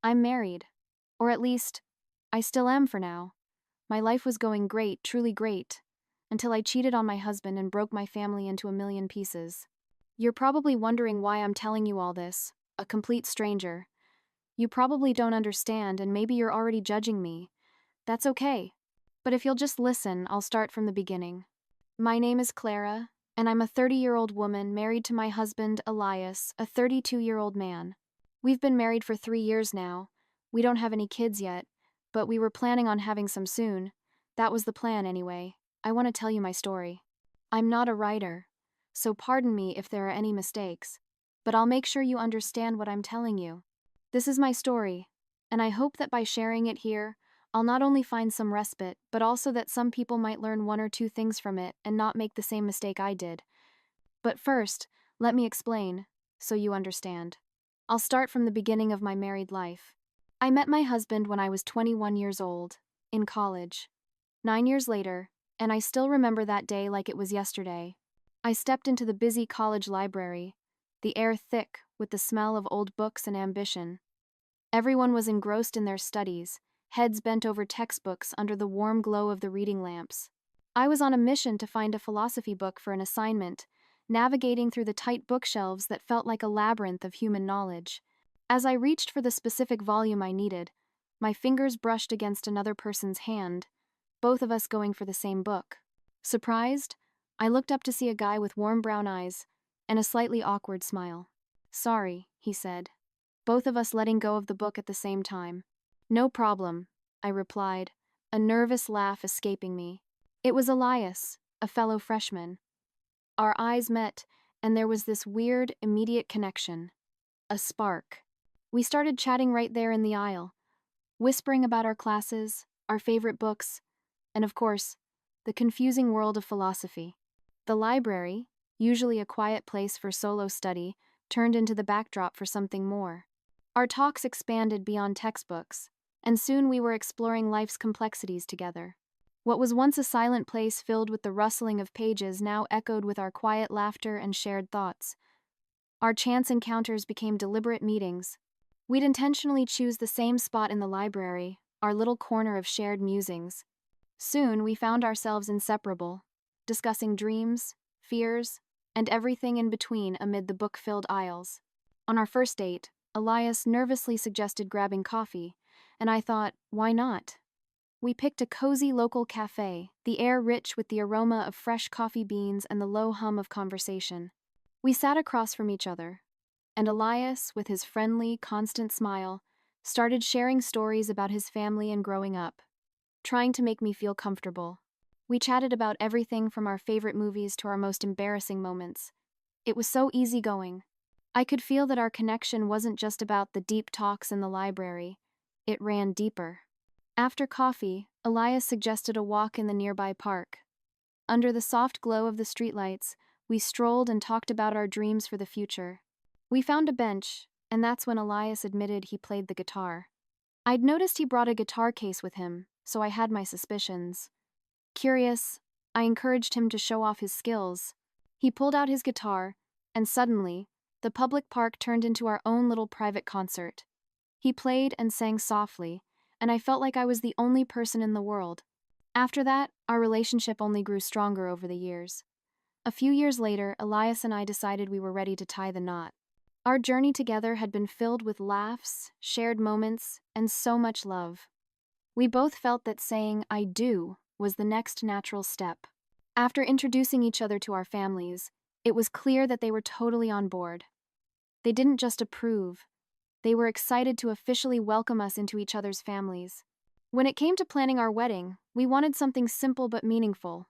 I'm married. Or at least, I still am for now. My life was going great, truly great, until I cheated on my husband and broke my family into a million pieces. You're probably wondering why I'm telling you all this, a complete stranger. You probably don't understand, and maybe you're already judging me. That's okay. But if you'll just listen, I'll start from the beginning. My name is Clara, and I'm a 30-year-old woman married to my husband, Elias, a 32-year-old man. We've been married for 3 years now. We don't have any kids yet, but we were planning on having some soon. That was the plan anyway. I want to tell you my story. I'm not a writer, so pardon me if there are any mistakes, but I'll make sure you understand what I'm telling you. This is my story, and I hope that by sharing it here, I'll not only find some respite, but also that some people might learn one or two things from it and not make the same mistake I did. But first, let me explain, so you understand. I'll start from the beginning of my married life. I met my husband when I was 21 years old, in college. 9 years later, and I still remember that day like it was yesterday. I stepped into the busy college library, the air thick with the smell of old books and ambition. Everyone was engrossed in their studies, heads bent over textbooks under the warm glow of the reading lamps. I was on a mission to find a philosophy book for an assignment, navigating through the tight bookshelves that felt like a labyrinth of human knowledge. As I reached for the specific volume I needed, my fingers brushed against another person's hand, both of us going for the same book. Surprised, I looked up to see a guy with warm brown eyes and a slightly awkward smile. "Sorry," he said, both of us letting go of the book at the same time. "No problem," I replied, a nervous laugh escaping me. It was Elias, a fellow freshman. Our eyes met, and there was this weird, immediate connection. A spark. We started chatting right there in the aisle, whispering about our classes, our favorite books, and of course, the confusing world of philosophy. The library, usually a quiet place for solo study, turned into the backdrop for something more. Our talks expanded beyond textbooks, and soon we were exploring life's complexities together. What was once a silent place filled with the rustling of pages now echoed with our quiet laughter and shared thoughts. Our chance encounters became deliberate meetings. We'd intentionally choose the same spot in the library, our little corner of shared musings. Soon we found ourselves inseparable, discussing dreams, fears, and everything in between amid the book-filled aisles. On our first date, Elias nervously suggested grabbing coffee, and I thought, why not? We picked a cozy local cafe, the air rich with the aroma of fresh coffee beans and the low hum of conversation. We sat across from each other, and Elias, with his friendly, constant smile, started sharing stories about his family and growing up, trying to make me feel comfortable. We chatted about everything from our favorite movies to our most embarrassing moments. It was so easygoing. I could feel that our connection wasn't just about the deep talks in the library. It ran deeper. After coffee, Elias suggested a walk in the nearby park. Under the soft glow of the streetlights, we strolled and talked about our dreams for the future. We found a bench, and that's when Elias admitted he played the guitar. I'd noticed he brought a guitar case with him, so I had my suspicions. Curious, I encouraged him to show off his skills. He pulled out his guitar, and suddenly, the public park turned into our own little private concert. He played and sang softly, and I felt like I was the only person in the world. After that, our relationship only grew stronger over the years. A few years later, Elias and I decided we were ready to tie the knot. Our journey together had been filled with laughs, shared moments, and so much love. We both felt that saying "I do" was the next natural step. After introducing each other to our families, it was clear that they were totally on board. They didn't just approve, they were excited to officially welcome us into each other's families. When it came to planning our wedding, we wanted something simple but meaningful.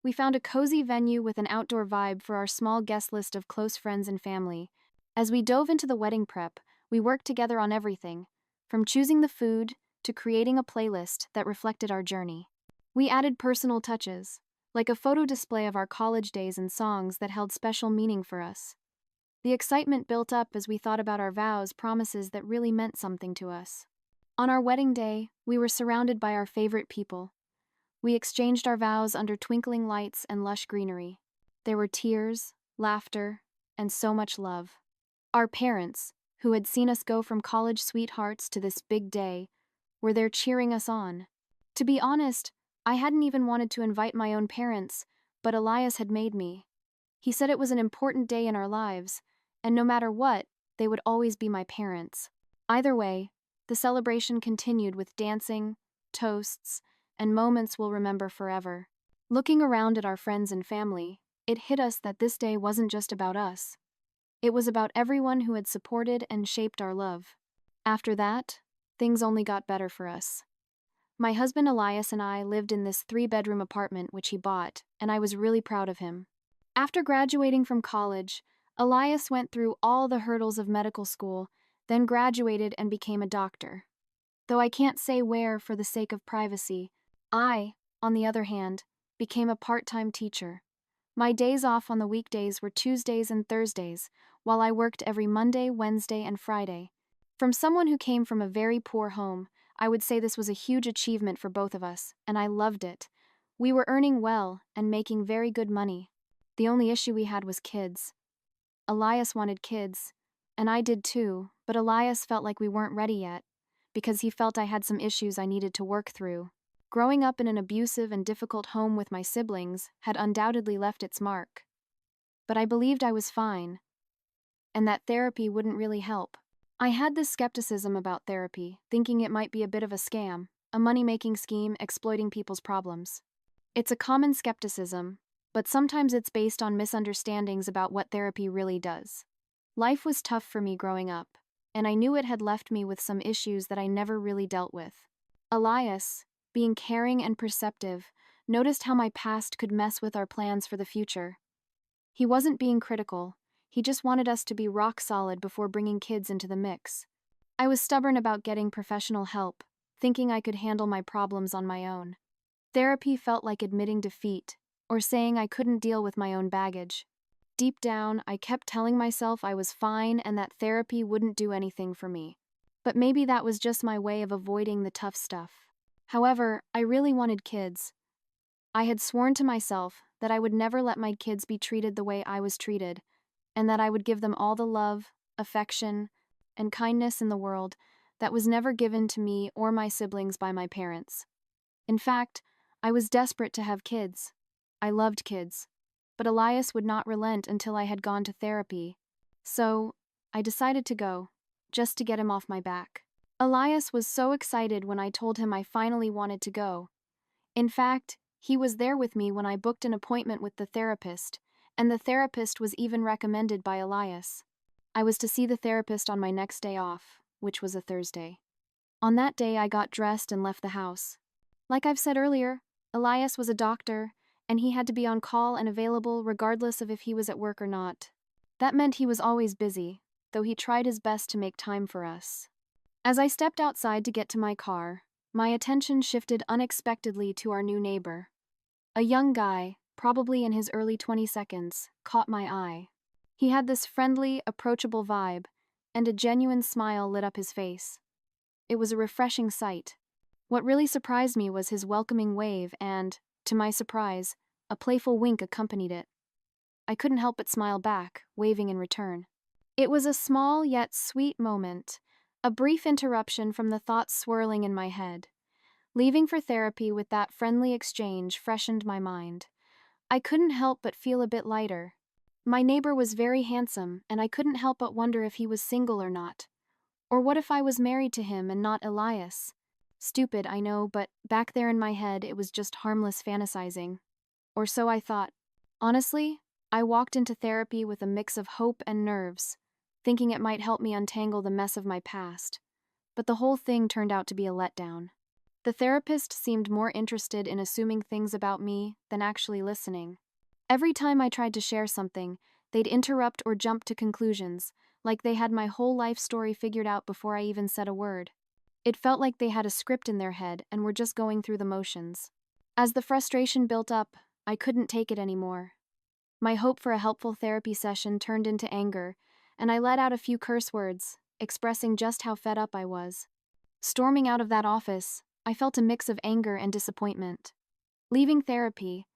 We found a cozy venue with an outdoor vibe for our small guest list of close friends and family. As we dove into the wedding prep, we worked together on everything, from choosing the food to creating a playlist that reflected our journey. We added personal touches, like a photo display of our college days and songs that held special meaning for us. The excitement built up as we thought about our vows, promises that really meant something to us. On our wedding day, we were surrounded by our favorite people. We exchanged our vows under twinkling lights and lush greenery. There were tears, laughter, and so much love. Our parents, who had seen us go from college sweethearts to this big day, were there cheering us on. To be honest, I hadn't even wanted to invite my own parents, but Elias had made me. He said it was an important day in our lives, and no matter what, they would always be my parents. Either way, the celebration continued with dancing, toasts, and moments we'll remember forever. Looking around at our friends and family, it hit us that this day wasn't just about us. It was about everyone who had supported and shaped our love. After that, things only got better for us. My husband Elias and I lived in this 3-bedroom apartment which he bought, and I was really proud of him. After graduating from college, Elias went through all the hurdles of medical school, then graduated and became a doctor. Though I can't say where for the sake of privacy, I, on the other hand, became a part-time teacher. My days off on the weekdays were Tuesdays and Thursdays, while I worked every Monday, Wednesday, and Friday. From someone who came from a very poor home, I would say this was a huge achievement for both of us, and I loved it. We were earning well and making very good money. The only issue we had was kids. Elias wanted kids, and I did too, but Elias felt like we weren't ready yet, because he felt I had some issues I needed to work through. Growing up in an abusive and difficult home with my siblings had undoubtedly left its mark. But I believed I was fine, and that therapy wouldn't really help. I had this skepticism about therapy, thinking it might be a bit of a scam, a money-making scheme exploiting people's problems. It's a common skepticism, but sometimes it's based on misunderstandings about what therapy really does. Life was tough for me growing up, and I knew it had left me with some issues that I never really dealt with. Elias, being caring and perceptive, noticed how my past could mess with our plans for the future. He wasn't being critical. He just wanted us to be rock solid before bringing kids into the mix. I was stubborn about getting professional help, thinking I could handle my problems on my own. Therapy felt like admitting defeat, or saying I couldn't deal with my own baggage. Deep down, I kept telling myself I was fine and that therapy wouldn't do anything for me. But maybe that was just my way of avoiding the tough stuff. However, I really wanted kids. I had sworn to myself that I would never let my kids be treated the way I was treated, and that I would give them all the love, affection, and kindness in the world that was never given to me or my siblings by my parents. In fact, I was desperate to have kids. I loved kids, but Elias would not relent until I had gone to therapy. So, I decided to go, just to get him off my back. Elias was so excited when I told him I finally wanted to go. In fact, he was there with me when I booked an appointment with the therapist, and the therapist was even recommended by Elias. I was to see the therapist on my next day off, which was a Thursday. On that day, I got dressed and left the house. Like I've said earlier, Elias was a doctor, and he had to be on call and available regardless of if he was at work or not. That meant he was always busy, though he tried his best to make time for us. As I stepped outside to get to my car, my attention shifted unexpectedly to our new neighbor. A young guy, probably in his early 22nd, caught my eye. He had this friendly, approachable vibe, and a genuine smile lit up his face. It was a refreshing sight. What really surprised me was his welcoming wave and, to my surprise, a playful wink accompanied it. I couldn't help but smile back, waving in return. It was a small yet sweet moment, a brief interruption from the thoughts swirling in my head. Leaving for therapy with that friendly exchange freshened my mind. I couldn't help but feel a bit lighter. My neighbor was very handsome, and I couldn't help but wonder if he was single or not. Or what if I was married to him and not Elias? Stupid, I know, but back there in my head it was just harmless fantasizing. Or so I thought. Honestly, I walked into therapy with a mix of hope and nerves, thinking it might help me untangle the mess of my past. But the whole thing turned out to be a letdown. The therapist seemed more interested in assuming things about me than actually listening. Every time I tried to share something, they'd interrupt or jump to conclusions, like they had my whole life story figured out before I even said a word. It felt like they had a script in their head and were just going through the motions. As the frustration built up, I couldn't take it anymore. My hope for a helpful therapy session turned into anger, and I let out a few curse words, expressing just how fed up I was. Storming out of that office, I felt a mix of anger and disappointment. Leaving therapy,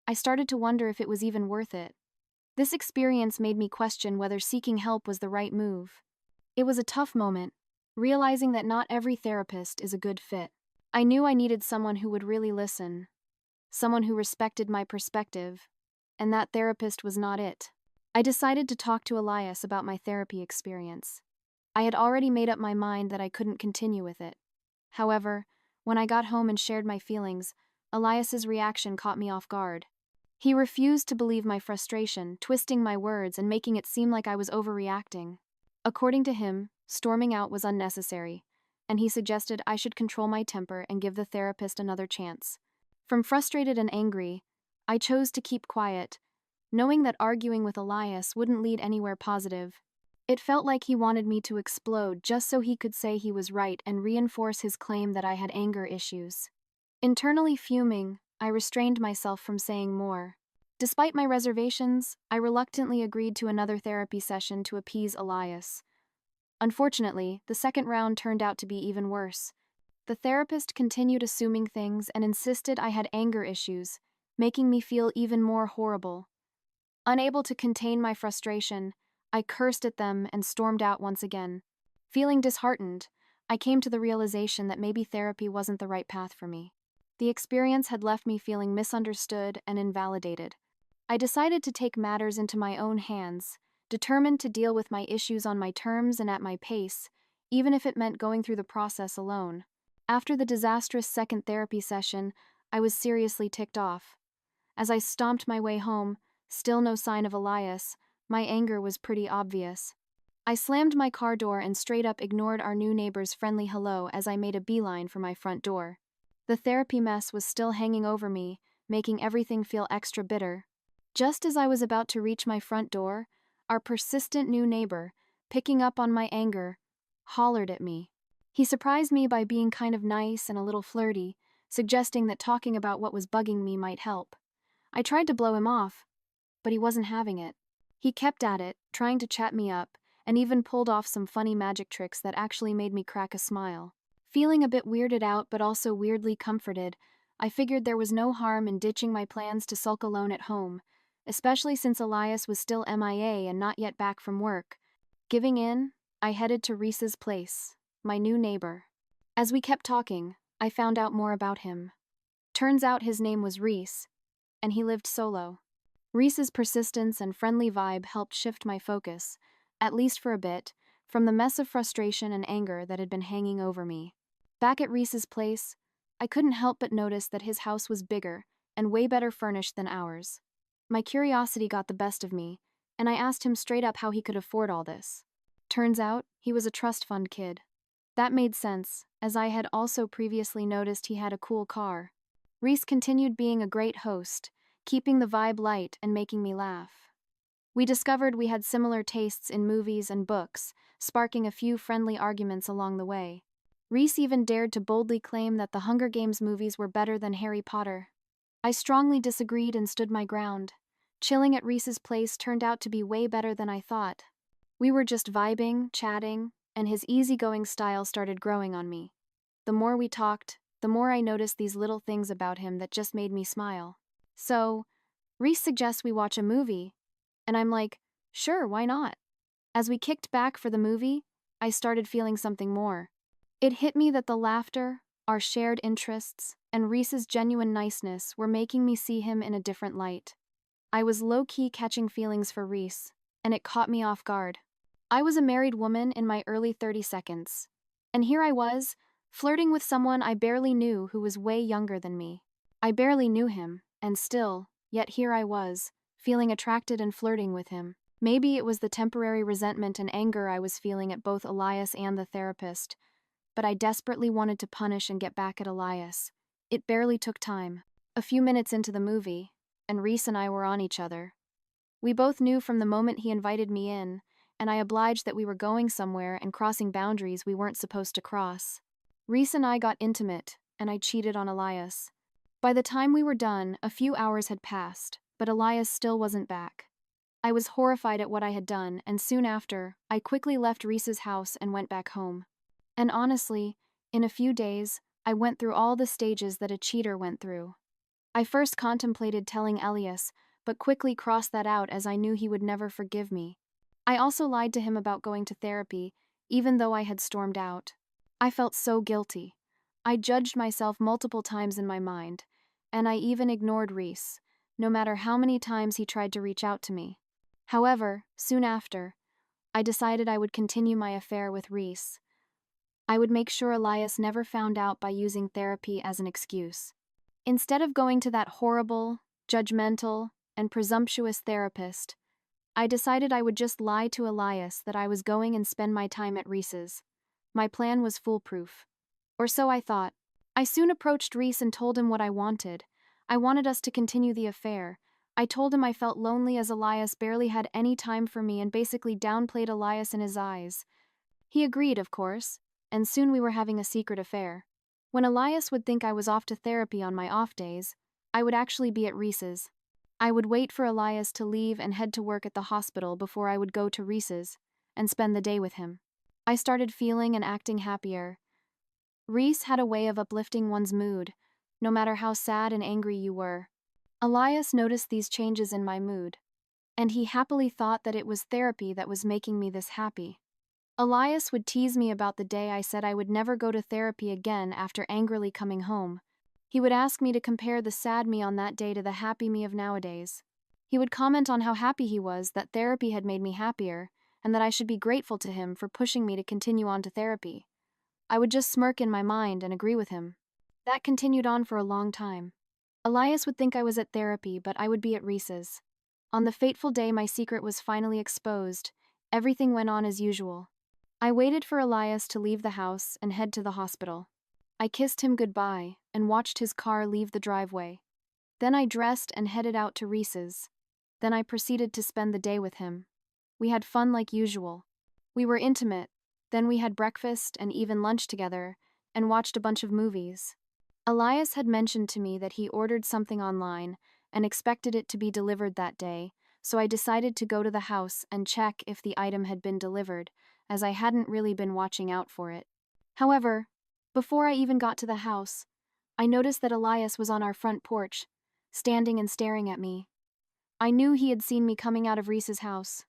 I started to wonder if it was even worth it. This experience made me question whether seeking help was the right move. It was a tough moment, realizing that not every therapist is a good fit. I knew I needed someone who would really listen, someone who respected my perspective, and that therapist was not it. I decided to talk to Elias about my therapy experience. I had already made up my mind that I couldn't continue with it. However, when I got home and shared my feelings, Elias's reaction caught me off guard. He refused to believe my frustration, twisting my words and making it seem like I was overreacting. According to him, storming out was unnecessary, and he suggested I should control my temper and give the therapist another chance. From frustrated and angry, I chose to keep quiet, knowing that arguing with Elias wouldn't lead anywhere positive. It felt like he wanted me to explode just so he could say he was right and reinforce his claim that I had anger issues. Internally fuming, I restrained myself from saying more. Despite my reservations, I reluctantly agreed to another therapy session to appease Elias. Unfortunately, the second round turned out to be even worse. The therapist continued assuming things and insisted I had anger issues, making me feel even more horrible. Unable to contain my frustration, I cursed at them and stormed out once again. Feeling disheartened, I came to the realization that maybe therapy wasn't the right path for me. The experience had left me feeling misunderstood and invalidated. I decided to take matters into my own hands, determined to deal with my issues on my terms and at my pace, even if it meant going through the process alone. After the disastrous second therapy session, I was seriously ticked off. As I stomped my way home, still no sign of Elias, my anger was pretty obvious. I slammed my car door and straight up ignored our new neighbor's friendly hello as I made a beeline for my front door. The therapy mess was still hanging over me, making everything feel extra bitter. Just as I was about to reach my front door, our persistent new neighbor, picking up on my anger, hollered at me. He surprised me by being kind of nice and a little flirty, suggesting that talking about what was bugging me might help. I tried to blow him off, but he wasn't having it. He kept at it, trying to chat me up, and even pulled off some funny magic tricks that actually made me crack a smile. Feeling a bit weirded out but also weirdly comforted, I figured there was no harm in ditching my plans to sulk alone at home, especially since Elias was still MIA and not yet back from work. Giving in, I headed to Reese's place, my new neighbor. As we kept talking, I found out more about him. Turns out his name was Reese, and he lived solo. Reese's persistence and friendly vibe helped shift my focus, at least for a bit, from the mess of frustration and anger that had been hanging over me. Back at Reese's place, I couldn't help but notice that his house was bigger and way better furnished than ours. My curiosity got the best of me, and I asked him straight up how he could afford all this. Turns out, he was a trust fund kid. That made sense, as I had also previously noticed he had a cool car. Reese continued being a great host, keeping the vibe light and making me laugh. We discovered we had similar tastes in movies and books, sparking a few friendly arguments along the way. Reese even dared to boldly claim that the Hunger Games movies were better than Harry Potter. I strongly disagreed and stood my ground. Chilling at Reese's place turned out to be way better than I thought. We were just vibing, chatting, and his easygoing style started growing on me. The more we talked, the more I noticed these little things about him that just made me smile. So, Reese suggests we watch a movie, and I'm like, sure, why not? As we kicked back for the movie, I started feeling something more. It hit me that the laughter, our shared interests, and Reese's genuine niceness were making me see him in a different light. I was low-key catching feelings for Reese, and it caught me off guard. I was a married woman in my early 30s, and here I was, flirting with someone I barely knew who was way younger than me. I barely knew him, and still, yet here I was, feeling attracted and flirting with him. Maybe it was the temporary resentment and anger I was feeling at both Elias and the therapist, but I desperately wanted to punish and get back at Elias. It barely took time. A few minutes into the movie, and Reese and I were on each other. We both knew from the moment he invited me in, and I obliged that we were going somewhere and crossing boundaries we weren't supposed to cross. Reese and I got intimate, and I cheated on Elias. By the time we were done, a few hours had passed, but Elias still wasn't back. I was horrified at what I had done, and soon after, I quickly left Reese's house and went back home. And honestly, in a few days, I went through all the stages that a cheater went through. I first contemplated telling Elias, but quickly crossed that out as I knew he would never forgive me. I also lied to him about going to therapy, even though I had stormed out. I felt so guilty. I judged myself multiple times in my mind, and I even ignored Reese, no matter how many times he tried to reach out to me. However, soon after, I decided I would continue my affair with Reese. I would make sure Elias never found out by using therapy as an excuse. Instead of going to that horrible, judgmental, and presumptuous therapist, I decided I would just lie to Elias that I was going and spend my time at Reese's. My plan was foolproof. Or so I thought. I soon approached Reese and told him what I wanted. I wanted us to continue the affair. I told him I felt lonely as Elias barely had any time for me and basically downplayed Elias in his eyes. He agreed, of course, and soon we were having a secret affair. When Elias would think I was off to therapy on my off days, I would actually be at Reese's. I would wait for Elias to leave and head to work at the hospital before I would go to Reese's and spend the day with him. I started feeling and acting happier. Reese had a way of uplifting one's mood, no matter how sad and angry you were. Elias noticed these changes in my mood, and he happily thought that it was therapy that was making me this happy. Elias would tease me about the day I said I would never go to therapy again after angrily coming home. He would ask me to compare the sad me on that day to the happy me of nowadays. He would comment on how happy he was that therapy had made me happier, and that I should be grateful to him for pushing me to continue on to therapy. I would just smirk in my mind and agree with him. That continued on for a long time. Elias would think I was at therapy, but I would be at Reese's. On the fateful day my secret was finally exposed, everything went on as usual. I waited for Elias to leave the house and head to the hospital. I kissed him goodbye and watched his car leave the driveway. Then I dressed and headed out to Reese's. Then I proceeded to spend the day with him. We had fun like usual. We were intimate. Then we had breakfast and even lunch together and watched a bunch of movies. Elias had mentioned to me that he ordered something online and expected it to be delivered that day, so I decided to go to the house and check if the item had been delivered, as I hadn't really been watching out for it. However, before I even got to the house, I noticed that Elias was on our front porch, standing and staring at me. I knew he had seen me coming out of Reese's house.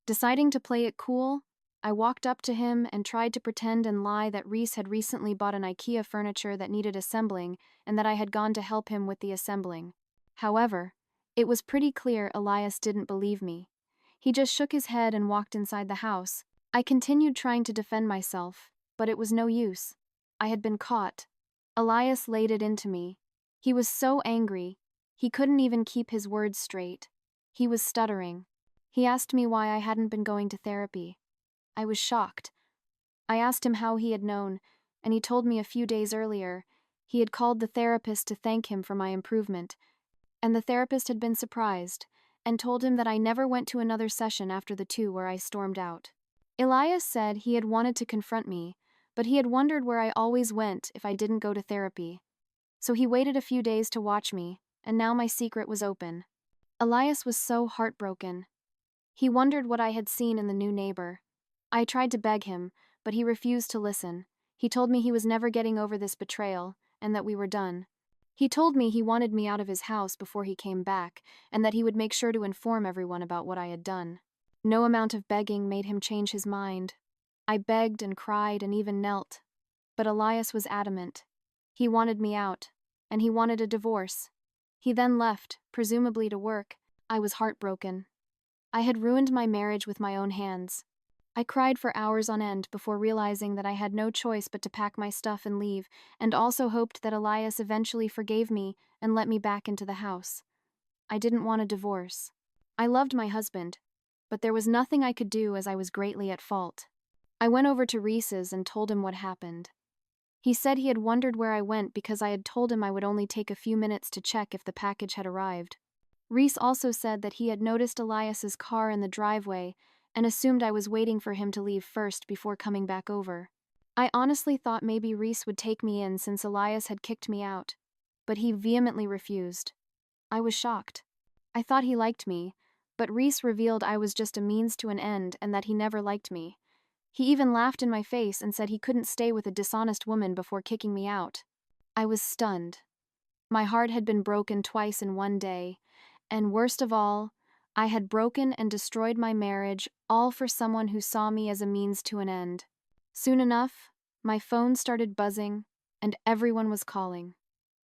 Deciding to play it cool, I walked up to him and tried to pretend and lie that Reese had recently bought an IKEA furniture that needed assembling and that I had gone to help him with the assembling. However, it was pretty clear Elias didn't believe me. He just shook his head and walked inside the house. I continued trying to defend myself, but it was no use. I had been caught. Elias laid it into me. He was so angry, he couldn't even keep his words straight. He was stuttering. He asked me why I hadn't been going to therapy. I was shocked. I asked him how he had known, and he told me a few days earlier he had called the therapist to thank him for my improvement, and the therapist had been surprised and told him that I never went to another session after the two where I stormed out. Elias said he had wanted to confront me, but he had wondered where I always went if I didn't go to therapy. So he waited a few days to watch me, and now my secret was open. Elias was so heartbroken. He wondered what I had seen in the new neighbor. I tried to beg him, but he refused to listen. He told me he was never getting over this betrayal, and that we were done. He told me he wanted me out of his house before he came back, and that he would make sure to inform everyone about what I had done. No amount of begging made him change his mind. I begged and cried and even knelt. But Elias was adamant. He wanted me out, and he wanted a divorce. He then left, presumably to work. I was heartbroken. I had ruined my marriage with my own hands. I cried for hours on end before realizing that I had no choice but to pack my stuff and leave, and also hoped that Elias eventually forgave me and let me back into the house. I didn't want a divorce. I loved my husband, but there was nothing I could do as I was greatly at fault. I went over to Reese's and told him what happened. He said he had wondered where I went because I had told him I would only take a few minutes to check if the package had arrived. Reese also said that he had noticed Elias's car in the driveway and assumed I was waiting for him to leave first before coming back over. I honestly thought maybe Reese would take me in since Elias had kicked me out, but he vehemently refused. I was shocked. I thought he liked me, but Reese revealed I was just a means to an end and that he never liked me. He even laughed in my face and said he couldn't stay with a dishonest woman before kicking me out. I was stunned. My heart had been broken twice in one day, and worst of all, I had broken and destroyed my marriage, all for someone who saw me as a means to an end. Soon enough, my phone started buzzing, and everyone was calling.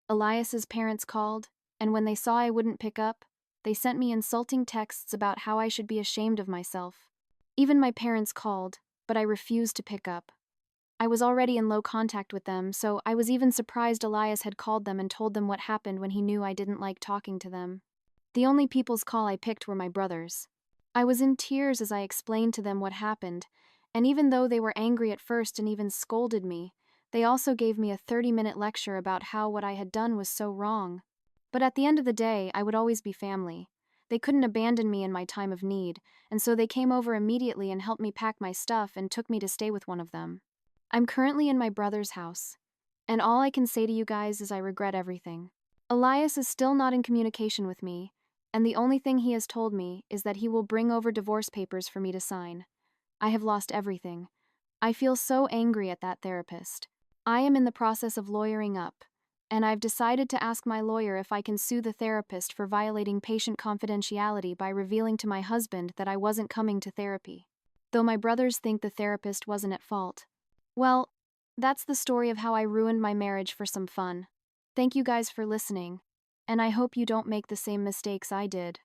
Elias's parents called, and when they saw I wouldn't pick up, they sent me insulting texts about how I should be ashamed of myself. Even my parents called, but I refused to pick up. I was already in low contact with them, so I was even surprised Elias had called them and told them what happened when he knew I didn't like talking to them. The only people's call I picked were my brothers. I was in tears as I explained to them what happened, and even though they were angry at first and even scolded me, they also gave me a 30-minute lecture about how what I had done was so wrong. But at the end of the day, I would always be family. They couldn't abandon me in my time of need, and so they came over immediately and helped me pack my stuff and took me to stay with one of them. I'm currently in my brother's house, and all I can say to you guys is I regret everything. Elias is still not in communication with me, and the only thing he has told me is that he will bring over divorce papers for me to sign. I have lost everything. I feel so angry at that therapist. I am in the process of lawyering up, and I've decided to ask my lawyer if I can sue the therapist for violating patient confidentiality by revealing to my husband that I wasn't coming to therapy. Though my brothers think the therapist wasn't at fault. Well, that's the story of how I ruined my marriage for some fun. Thank you guys for listening, and I hope you don't make the same mistakes I did.